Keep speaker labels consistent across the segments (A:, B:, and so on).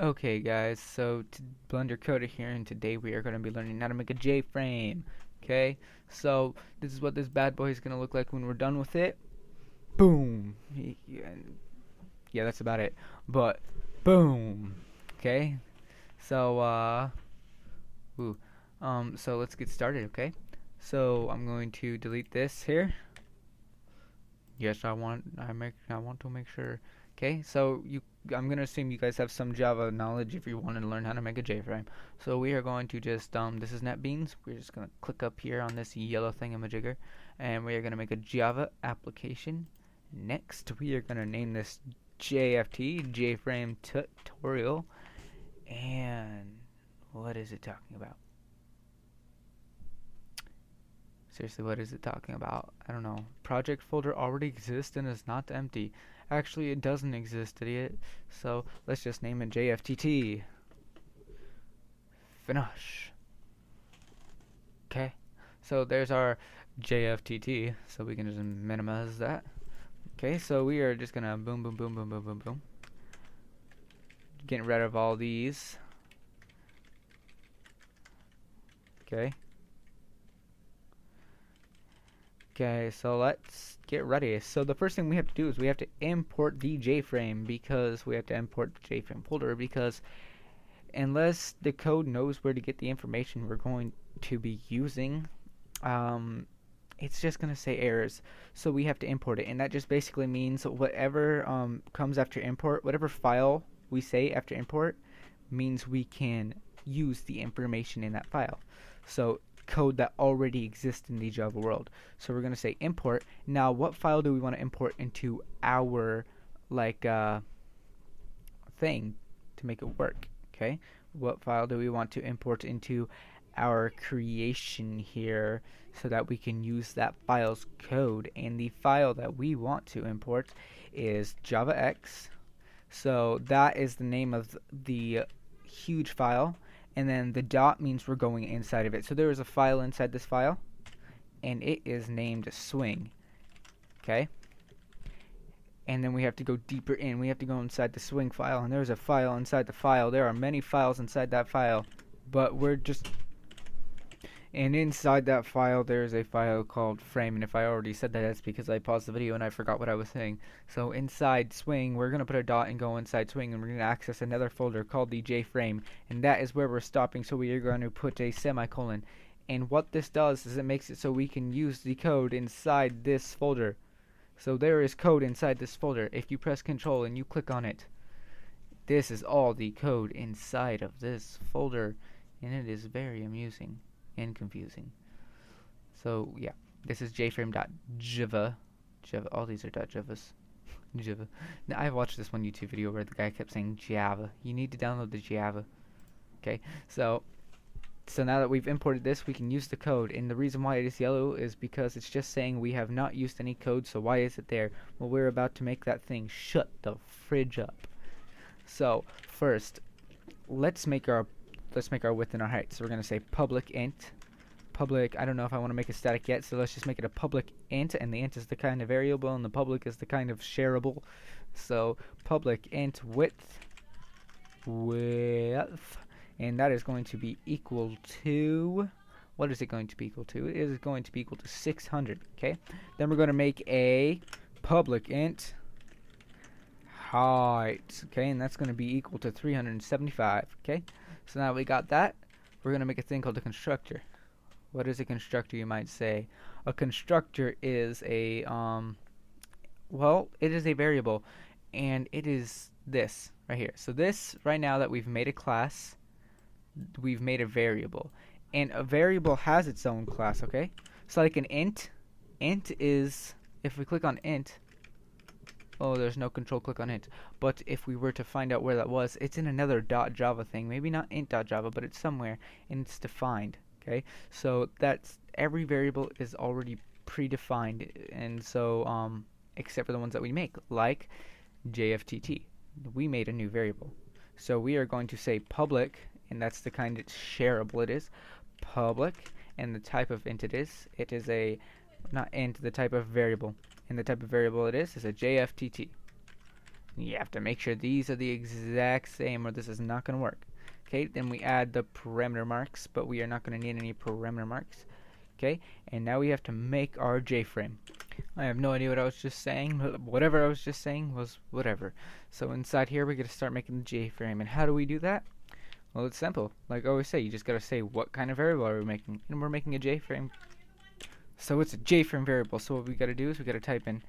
A: Okay guys, so Blender Coder here, and today we are going to be learning how to make a JFrame. Okay, so this is what this bad boy is going to look like when we're done with it. Boom! Yeah, that's about it. But, boom! Okay, so, so let's get started, okay? So I'm going to delete this here. Yes, I want to make sure. Okay, so I'm gonna assume you guys have some Java knowledge if you want to learn how to make a JFrame. So we are going to just this is NetBeans. We're just gonna click up here on this yellow thingamajigger, and we are gonna make a Java application. Next, we are gonna name this JFT JFrame tutorial. And what is it talking about? Seriously, what is it talking about? I don't know. Project folder already exists and is not empty. Actually, it doesn't exist, idiot. So let's just name it JFTT. Finish. Okay. So there's our JFTT. So we can just minimize that. Okay. So we are just gonna boom, boom, boom, boom, boom, boom, boom. Getting rid of all these. Okay. Okay, so let's get ready. So the first thing we have to do is we have to import the JFrame, because we have to import the JFrame folder, because unless the code knows where to get the information we're going to be using, it's just going to say errors. So we have to import it, and that just basically means whatever comes after import, whatever file we say after import, means we can use the information in that file. So code that already exists in the Java world. So we're going to say import. Now, what file do we want to import into our thing to make it work? Okay, what file do we want to import into our creation here so that we can use that file's code? And the file that we want to import is javax. So that is the name of the huge file, and then the dot means we're going inside of it. So there is a file inside this file, and it is named swing. Okay, and then we have to go deeper in. We have to go inside the swing file, and there's a file inside the file. There are many files inside that file, but we're just and inside that file there's a file called frame, and if I already said that, that's because I paused the video and I forgot what I was saying. So inside swing, we're going to put a dot and go inside swing, and we're going to access another folder called the JFrame, and that is where we're stopping. So we are going to put a semicolon, and what this does is it makes it so we can use the code inside this folder. So there is code inside this folder. If you press Control and you click on it, this is all the code inside of this folder, and it is very amusing and confusing. So yeah, this is jframe.java. Java. All these are .javas. Java. Now, I watched this one YouTube video where the guy kept saying Java. You need to download the Java. Okay, so now that we've imported this, we can use the code, and the reason why it is yellow is because it's just saying we have not used any code. So why is it there? Well, we're about to make that thing shut the fridge up. So first, let's make our width and our height. So we're gonna say public int. Public, I don't know if I want to make it static yet, so let's just make it a public int, and the int is the kind of variable and the public is the kind of shareable. So public int width, and that is going to be equal to, what is it going to be equal to? It is going to be equal to 600. Okay, then we're going to make a public int height, okay, and that's going to be equal to 375. Okay, so now we got that. We're going to make a thing called a constructor. What is a constructor, you might say? A constructor is a well, it is a variable, and it is this right here. So this right now that we've made a class, we've made a variable, and a variable has its own class. Okay, so like an int is, if we click on int, oh, there's no control click on int. But if we were to find out where that was, it's in another .java thing. Maybe not int.java, but it's somewhere, and it's defined. Okay, so that's, every variable is already predefined, and so except for the ones that we make, like JFTT. We made a new variable. So we are going to say public, and that's the kind it's shareable it is. Public, and the type of int it is a, not int, the type of variable. And the type of variable it is a JFTT. You have to make sure these are the exact same or this is not going to work. Okay, then we add the parameter marks, but we are not going to need any parameter marks. Okay, and now we have to make our JFrame. I have no idea what I was just saying. Whatever I was just saying was whatever. So inside here, we got to start making the JFrame. And how do we do that? Well, it's simple. Like I always say, you just got to say what kind of variable are we making. And we're making a JFrame. So it's a JFrame variable. So what we got to do is we got to type in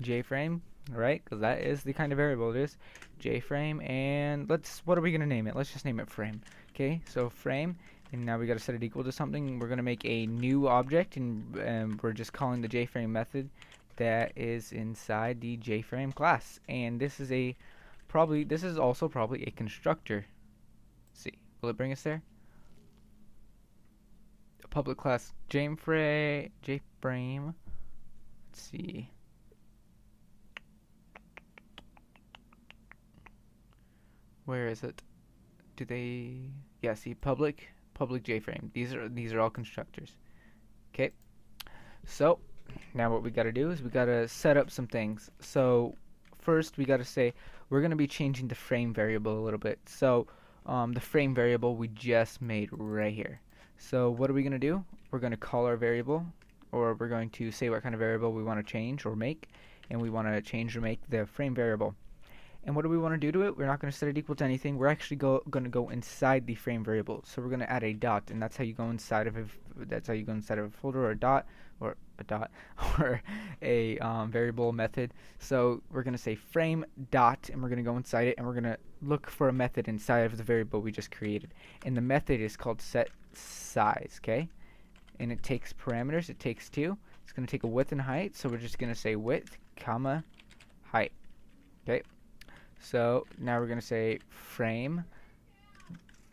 A: JFrame, right? Because that is the kind of variable it is. JFrame, and what are we going to name it? Let's just name it frame. Okay, so frame. And now we got to set it equal to something. We're going to make a new object, and we're just calling the JFrame method that is inside the JFrame class. And this is also probably a constructor. Let's see, will it bring us there? A public class JFrame. Let's see. Where is it? Do they? Yeah, see, public JFrame. These are all constructors. Okay. So now what we got to do is we got to set up some things. So first we got to say we're going to be changing the frame variable a little bit. So the frame variable we just made right here. So what are we going to do? We're going to call our variable, or we're going to say what kind of variable we want to change or make, and we want to change or make the frame variable. And what do we want to do to it? We're not going to set it equal to anything. We're actually going to go inside the frame variable. So we're going to add a dot, and that's how you go inside of a folder, or a dot, or a variable method. So we're going to say frame dot, and we're going to go inside it, and we're going to look for a method inside of the variable we just created. And the method is called set size, okay? And it takes parameters. It takes two. It's going to take a width and height. So we're just going to say width, comma, height, okay? So now we're going to say frame.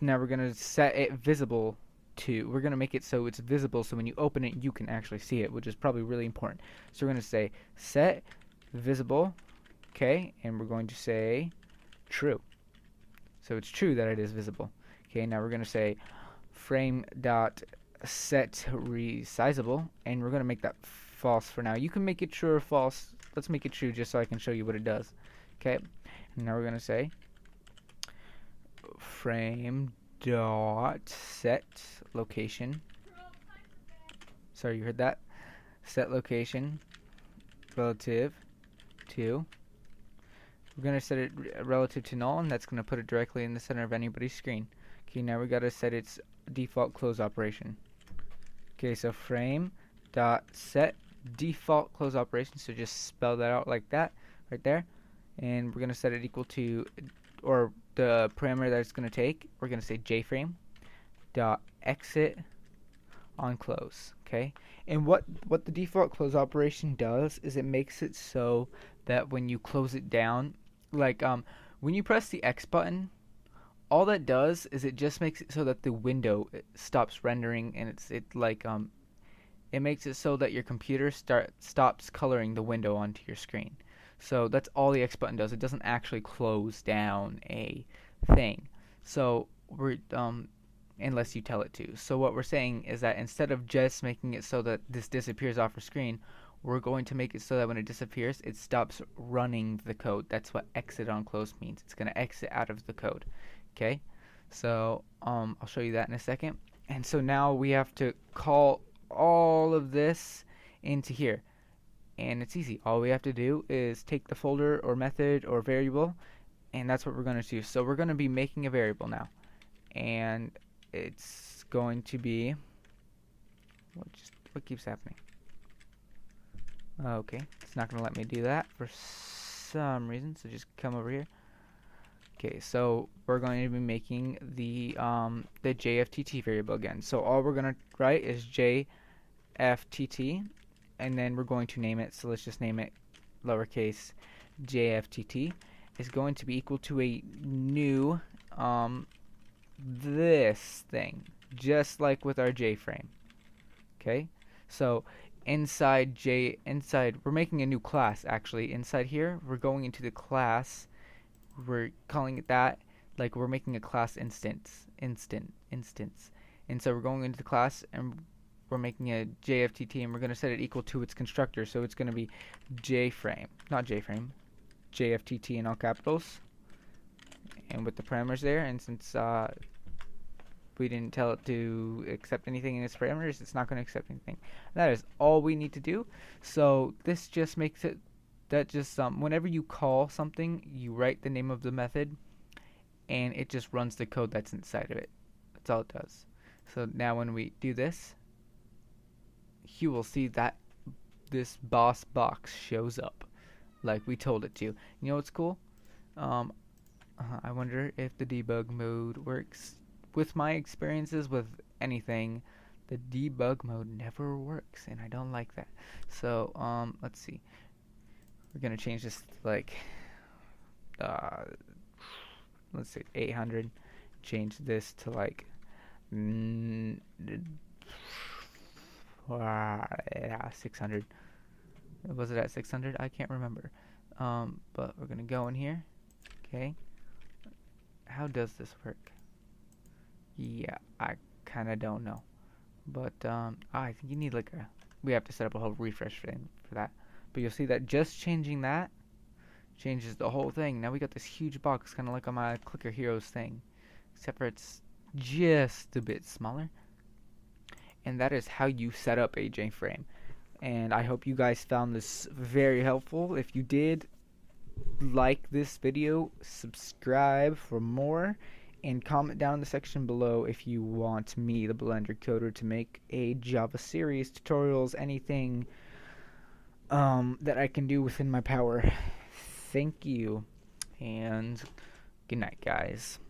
A: Now we're going to set it visible to. We're going to make it so it's visible, so when you open it, you can actually see it, which is probably really important. So we're going to say set visible, okay, and we're going to say true. So it's true that it is visible. Okay, now we're going to say frame dot set resizable, and we're going to make that false for now. You can make it true or false. Let's make it true just so I can show you what it does. Okay. Now we're going to say frame dot set location. Sorry, you heard that? Set location relative to. We're going to set it relative to null, and that's going to put it directly in the center of anybody's screen. Okay, now we got to set its default close operation. Okay, so frame dot set default close operation. So just spell that out like that, right there. And we're going to set it equal to, or the parameter that it's going to take, we're going to say JFrame dot exit on close. Okay, and what the default close operation does is it makes it so that when you close it down, like when you press the X button, all that does is it just makes it so that the window stops rendering, and it makes it so that your computer stops coloring the window onto your screen. So that's all the X button does. It doesn't actually close down a thing. So we're unless you tell it to. So what we're saying is that instead of just making it so that this disappears off our screen, we're going to make it so that when it disappears, it stops running the code. That's what exit on close means. It's going to exit out of the code. Okay? So I'll show you that in a second. And so now we have to call all of this into here. And it's easy. All we have to do is take the folder or method or variable, and that's what we're going to do. So we're going to be making a variable now, and it's going to be what keeps happening? Okay, it's not going to let me do that for some reason. So just come over here. Okay, so we're going to be making the JFTT variable again. So all we're going to write is JFTT. And then we're going to name it, so let's just name it lowercase JFTT, is going to be equal to a new this thing, just like with our JFrame. Okay, so inside we're making a new class actually. Inside here, we're going into the class, we're calling it that, like we're making a class instance. And so we're going into the class and we're making a JFTT, and we're going to set it equal to its constructor. So it's going to be JFrame, not JFrame, JFTT in all capitals and with the parameters there, and since we didn't tell it to accept anything in its parameters, it's not going to accept anything. That is all we need to do. So this just makes it that just whenever you call something, you write the name of the method, and it just runs the code that's inside of it. That's all it does. So now when we do this, you will see that this boss box shows up like we told it to. You know what's cool? I wonder if the debug mode works. With my experiences with anything, the debug mode never works, and I don't like that. So let's see. We're gonna change this to like let's say 800. Change this to like 600. Was it at 600? I can't remember. But we're gonna go in here. Okay. How does this work? Yeah, I kind of don't know. But I think you need like we have to set up a whole refresh thing for that. But you'll see that just changing that changes the whole thing. Now we got this huge box, kind of like on my Clicker Heroes thing, except for it's just a bit smaller. And that is how you set up a JFrame. And I hope you guys found this very helpful. If you did, like this video, subscribe for more, and comment down in the section below if you want me, the Blender Coder, to make a Java series, tutorials, anything that I can do within my power. Thank you, and good night, guys.